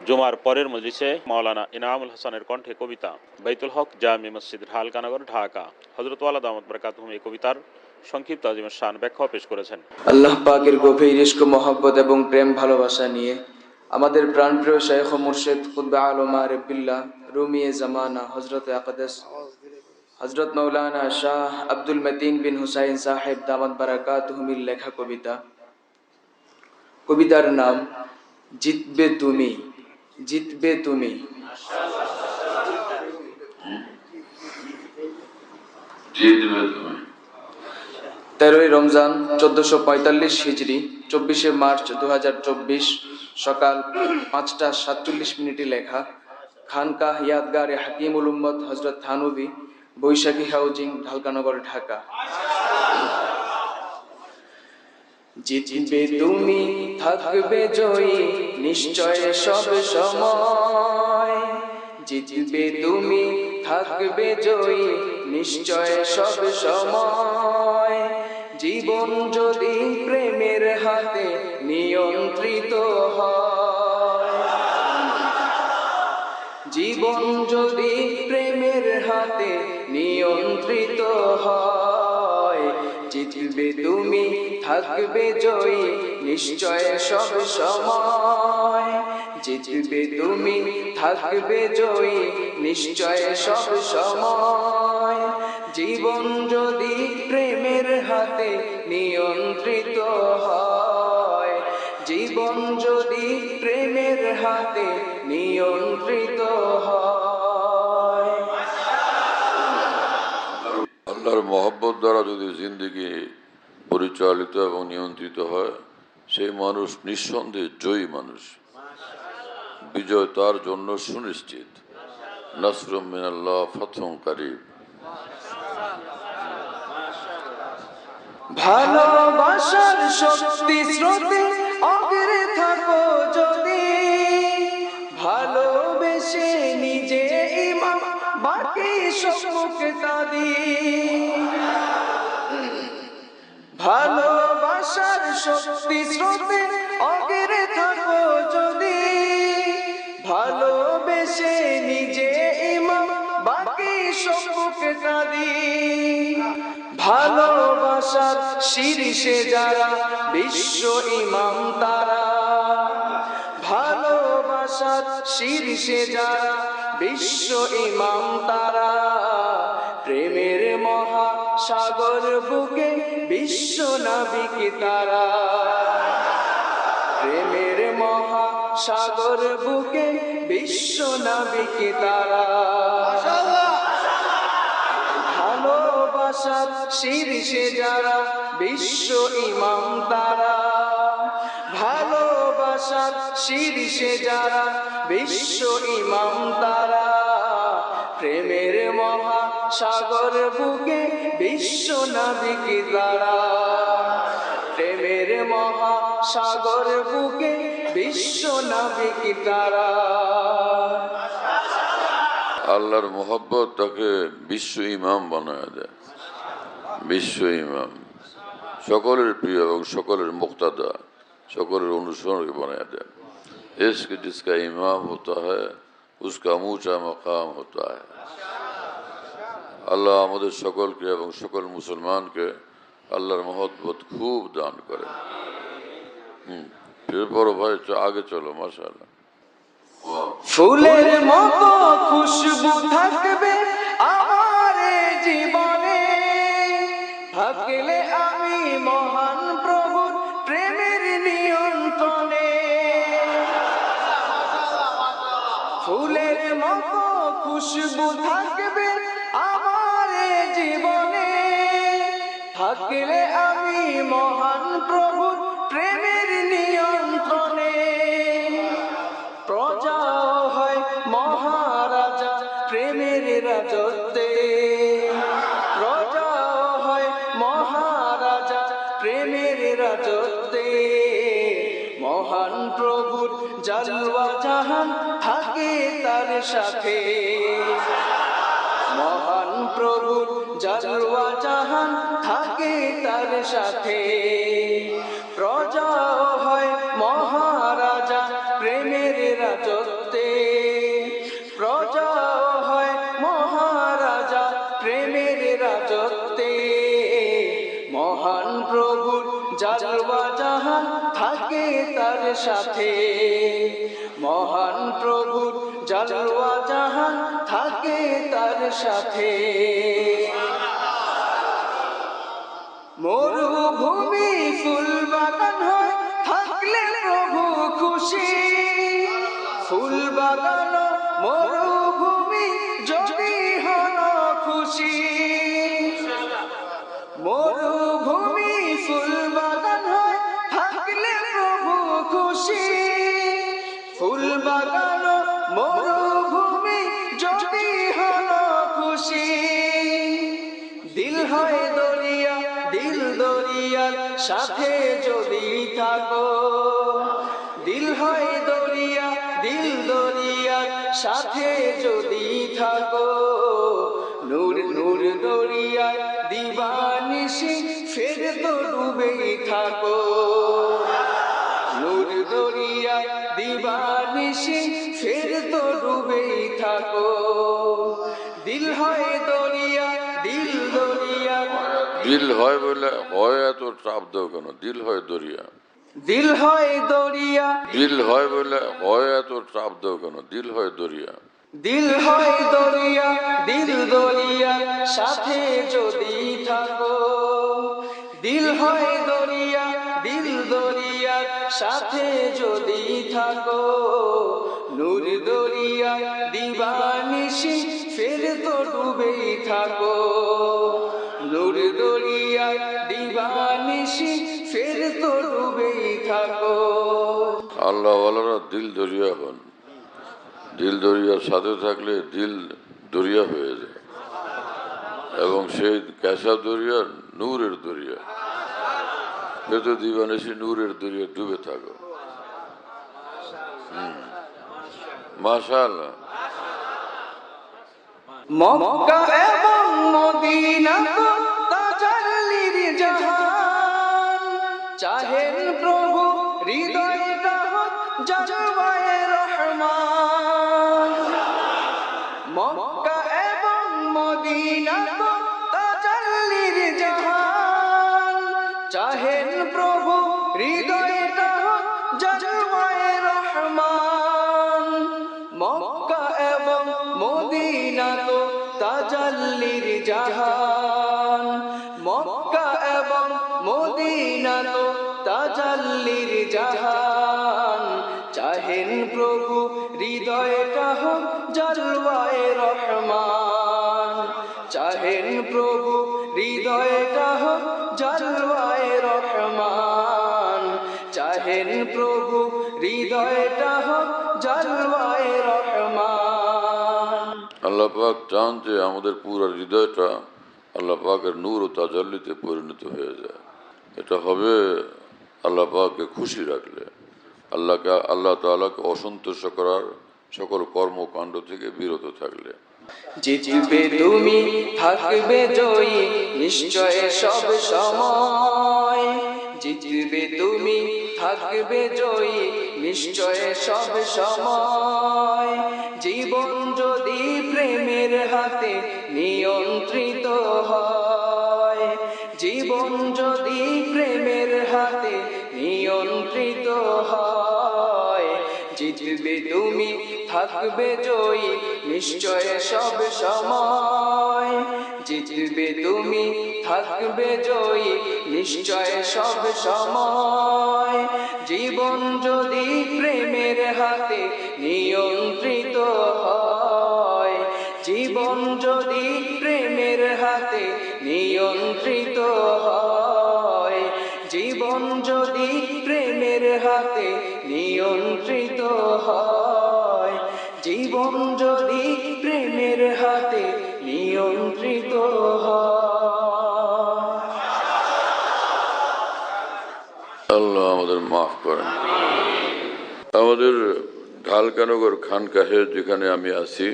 জুমার পরের মজলিসে মাওলানা ইনামুল হাসানের কণ্ঠে কবিতা বাইতুল হক জামি মসজিদ হালকানগর ঢাকা। হযরত ওয়ালা দামাত বরকাতুহুম এই কবিতার সংক্ষিপ্ত আজিমের শান ব্যাখ্যা পেশ করেছেন। আল্লাহ পাকের গভীর ইশক মহব্বত এবং প্রেম ভালোবাসা নিয়ে আমাদের প্রাণপ্রিয় শাইখ ও মুর্শিদ কুতবে আলম আরিফ বিল্লাহ রুমিয়ে জামানা হযরত আকদাস হযরত মাওলানা শাহ আব্দুল মতিন বিন হুসাইন সাহেব দামাত বারাকাতুহুমের লেখা কবিতা। কবিতার নাম জিতবে তুমি, জিতবে তুমি। 13ই রমজান 1445 হিজরি, 24শে মার্চ 2024 সকাল 5টা 47 লেখা। খানকাহ ইয়াদগারে হাকিমুল উম্মত হযরত থানভী, বৈশাখী হাউজিং, ঢালকানগর, ঢাকা। জিতবে তুমি, থাকবে জয়ী নিশ্চয় সব সময়। জিতবে তুমি, থাকবে জয়ী নিশ্চয় সব সময়। জীবন যদি প্রেমের হাতে নিয়ন্ত্রিত হয়, জীবন যদি প্রেমের হাতে নিয়ন্ত্রিত হয়। জিতবে তুমি, থাকবে জয়ী নিশ্চয় সব সময়। জিতবে তুমি, থাকবে জয়ী নিশ্চয় সব সময়। জীবন যদি প্রেমের হাতে নিয়ন্ত্রিত হয়, জীবন যদি প্রেমের হাতে নিয়ন্ত্রিত হয়। আল্লাহর মহব্বত দ্বারা যদি জিন্দেগি পরিচালিত এবং নিয়ন্ত্রিত হয়, সেই মানুষ নিঃসন্দেহে জয়ী মানুষ। বিজয় তার জন্য সুনিশ্চিত। নাসরুম মিনাল্লাহ ফাতহুন কারীব। ভালোবাসার শক্তি স্রোতে অগ্রে থাকো যদি, ভালোবেসে নিজে ইমাম বাকি সম্মুখ তাদি। ভালোবাসার শক্তি স্রোতে অগ্রে থাকো যদি, ভালোবেসে নিজে ইমাম বাকি সম্মুখ তাদি। ভালোবাসার শীর্ষে যারা বিশ্ব ইমাম তারা, ভালোবাসার শীর্ষে যারা বিশ্ব ইমাম তারা। প্রেমের মহা সাগর বুকে বিশ্ব নাবিক তারা, প্রেমের মহা সাগর বুকে বিশ্ব নাবিক তারা। ভালোবাসার শীর্ষে যারা বিশ্ব ইমাম তারা, ভালোবাসার শীর্ষে যারা বিশ্ব ইমাম তারা। প্রেমের মহা সাগর বুকে বিশ্ব নাবিক তারা, প্রেমের মহা সাগর বুকে বিশ্ব নাবিক তারা। আল্লাহর মহব্বত তাকে বিশ্ব ইমাম বানায় দেয়। বিশ্ব ইমাম সকলের প্রিয় এবং সকলের মুক্তাদা, সকলের অনুসরণকে বানায় দেয়। इश्क जिसका इमाम होता है उसका ऊंचा मकाम होता है। আল্লাহ আমাদের সকলকে এবং সকল মুসলমানকে আল্লাহর মহব্বত খুব দান করে। फिर বড় ভাই আগে চলো, মাশাআল্লাহ। ফুলের মতো খুশবু থাকবে আমার জীবনে, থাকলে আমি মহান প্রভুর প্রেমের নিয়ন্ত্রণে। ফুলের মতো খুশবু থাকবে আমার জীবনে, থাকলে আমি মহান প্রভুর প্রেমের নিয়ন্ত্রণে। প্রজা হয় মহারাজা প্রেমের রাজত্বে, প্রজা হয় মহারাজা প্রেমের রাজত্বে। মহান প্রভুর জালওয়া জাহান থাকে তার সাথে, মহান প্রভুর জালওয়া জাহান থাকে তার সাথে। প্রজা হয় মহারাজা প্রেমের রাজত্বে। সাথে মহান প্রভুর জালওয়া জাহান থাকে তার সাথে মরুভূমি ফুল বাগান হয় থাকলে প্রভু খুশি ফুল বাগান মরুভূমি যদি হন খুশি মরুভূমি ফুল বাগান হয় থাকলে প্রভু খুশি ফুল বাগান মরুভূমি যদি হন খুশি দিল হয় দরিয়া দিল দরিয়ার সাথে যদি থাকো দিল হয় দরিয়া দিল দরিয়ার সাথে যদি থাকো নূর নূর দরিয়ায় দিবানিশি ফের তো ডুবেই থাকো নূর দরিয়ায় দিবানিশি ফের তো ডুবেই থাকো দিল হয় দরিয়া দিল দরিয়া দিল হয় বলে হয় এত চাপ দাও কেন দিল হয় দরিয়া দিল হয় দরিয়া দিল হয় বলে হয় এত চাপ দাও কেন দিল হয় দরিয়া দিল হয় দরিয়া দিল দরিয়া সাথে যদি থাকো দিল হয় দরিয়া দিল দরিয়া সাথে যদি থাকো নূর দরিয়া দিবানিশি ফের তো ডুবেই থাকো নূর দরিয়া দিবানিশি ফের তো ডুবেই থাকো আল্লাহ ওয়ালারা দিল দরিয়া হন দিল দরিয়ার সাথে থাকলে দিল দরিয়া হয়ে যায় এবং সেই ক্যাশা দরিয়া নূরের দরিয়া সে তো দিবানিশি নূরের দরিয়া ডুবে থাকো মাশাআল্লাহ মক্কা এবং মদিনা তো তাজাল্লির জাহান চাহেন প্রভু হৃদয়টা হোক জালওয়ায়ে রহমান মক্কা এবং মদিনা তো তাজাল্লির জাহান চাহেন প্রভু হৃদয়টা হোক জালওয়ায়ে রহমান মক্কা এবং মদিনা তো তাজাল্লির জাহান মক্কা এবং মদিনা তো তাজাল্লির জাহান চাহেন প্রভু হৃদয়টা হোক জালওয়ায়ে রহমান চাহেন প্রভু হৃদয়টা হোক জালওয়ায়ে রহমান চাহেন প্রভু হৃদয়টা হোক জালওয়ায়ে রহমান আল্লাহ পাক চান যে আমাদের পুরো হৃদয়টা আল্লাহ পাকের নূর ও তাজাল্লিতে পরিণত হয়ে যায় এটা হবে আল্লাহ পাককে খুশি রাখলে আল্লাহ তাআলাকে অসন্তুষ্ট করার সকল কর্মকাণ্ড থেকে বিরত থাকলে জিতবে তুমি থাকবে জয়ী নিশ্চয় সব সময় জিতবে তুমি থাকবে জয়ী নিশ্চয় সব সময় জীবন যদি প্রেমের হাতে নিয়ন্ত্রিত হয় জীবন যদি প্রেমের হাতে নিয়ন্ত্রিত হয় জিতবে তুমি থাকবে জয়ী নিশ্চয় সব সময় জিতবে তুমি থাকবে জয়ী নিশ্চয় সব সময় জীবন যদি প্রেমের হাতে নিয়ন্ত্রিত হয় জীবন যদি প্রেমের হাতে নিয়ন্ত্রিত হয় জীবন যদি প্রেমের হাতে নিয়ন্ত্রিত হয় জীবন যদি প্রেমের হাতে নিয়ন্ত্রিত হয় আল্লাহ আমাদের মাফ করেন আমাদের ঢালকানগর খানকাহে যেখানে আমি আছি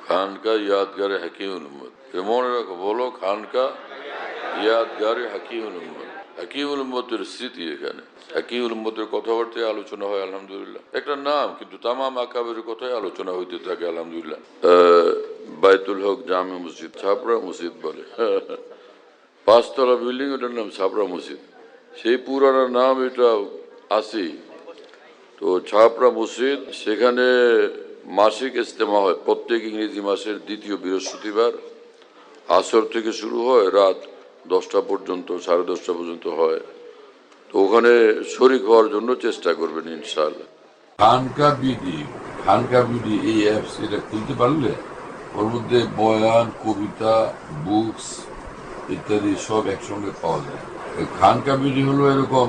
খানকা ইয়াদগারে হাকিমুল উম্মত মনে রাখো বলো খানকা ইয়াদগারে হাকিমুল উম্মত হাকিমুল উম্মতের স্মৃতি এখানে হাকিমুল উম্মতের কথাবার্তায় আলোচনা হয় আলহামদুলিল্লাহ একটা নাম কিন্তু তামাম আকাবের কথাই আলোচনা হইতে থাকে আলহামদুলিল্লাহ বাইতুল হক জামে মসজিদ ছাপড়া মসজিদ বলে 5 তলা বিল্ডিং ওটার নাম ছাপড়া মসজিদ সেই পুরানো নাম এটা আসি তো ছাপড়া মসজিদ, সেখানে মাসিক ইজতেমা হয় প্রত্যেক ইংরেজি মাসের দ্বিতীয় বৃহস্পতিবার। আসর থেকে শুরু হয়, রাত 10টা পর্যন্ত, 10:30 পর্যন্ত হয়। তো ওখানে শরিক হওয়ার জন্য চেষ্টা করবেন ইনশাআল্লাহ। খানকা বিডি এই অ্যাপস, এটা খুলতে পারলে ওর মধ্যে বয়ান, কবিতা, বুকস ইত্যাদি সব একসঙ্গে পাওয়া যায়। খানকা বিডি হলো এরকম,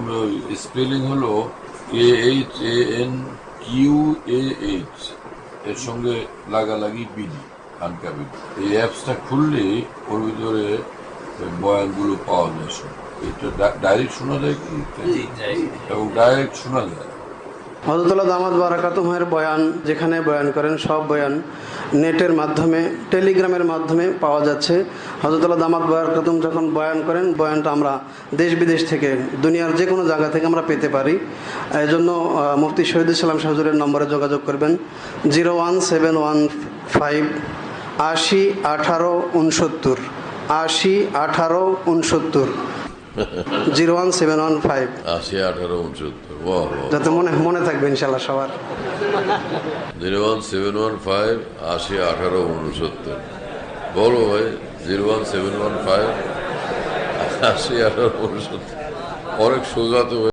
স্পেলিং হলো KHANQAH, এর সঙ্গে লাগালাগি বিডি, খানকা বিডি। এই অ্যাপসটা খুললে ওর ভিতরে বয়ানগুলো পাওয়া যায় সব। এটা ডাইরেক্ট শোনা যায় কি, এবং ডাইরেক্ট শোনা যায়। হযরতুল্লাহ দামাত বারাকাতুহুর বয়ান, যেখানে বয়ান করেন সব বয়ান নেটের মাধ্যমে, টেলিগ্রামের মাধ্যমে পাওয়া যাচ্ছে। হযরতুল্লাহ দামাত বারাকাতুহু যখন বয়ান করেন, বয়ানটা আমরা দেশ বিদেশ থেকে, দুনিয়ার যে কোনো জায়গা থেকে আমরা পেতে পারি। এই জন্য মুফতি শহীদুল ইসলাম শাহ হুজুরের নম্বরে যোগাযোগ করবেন 01715 80 18 69 80 18 69 01715 80 18 69। যাতে মনে থাকবে ইনশাল্লাহ সবার। 01715 80 18 69। বলো ভাই, 01715 80 18 69। অনেক সোজা তো।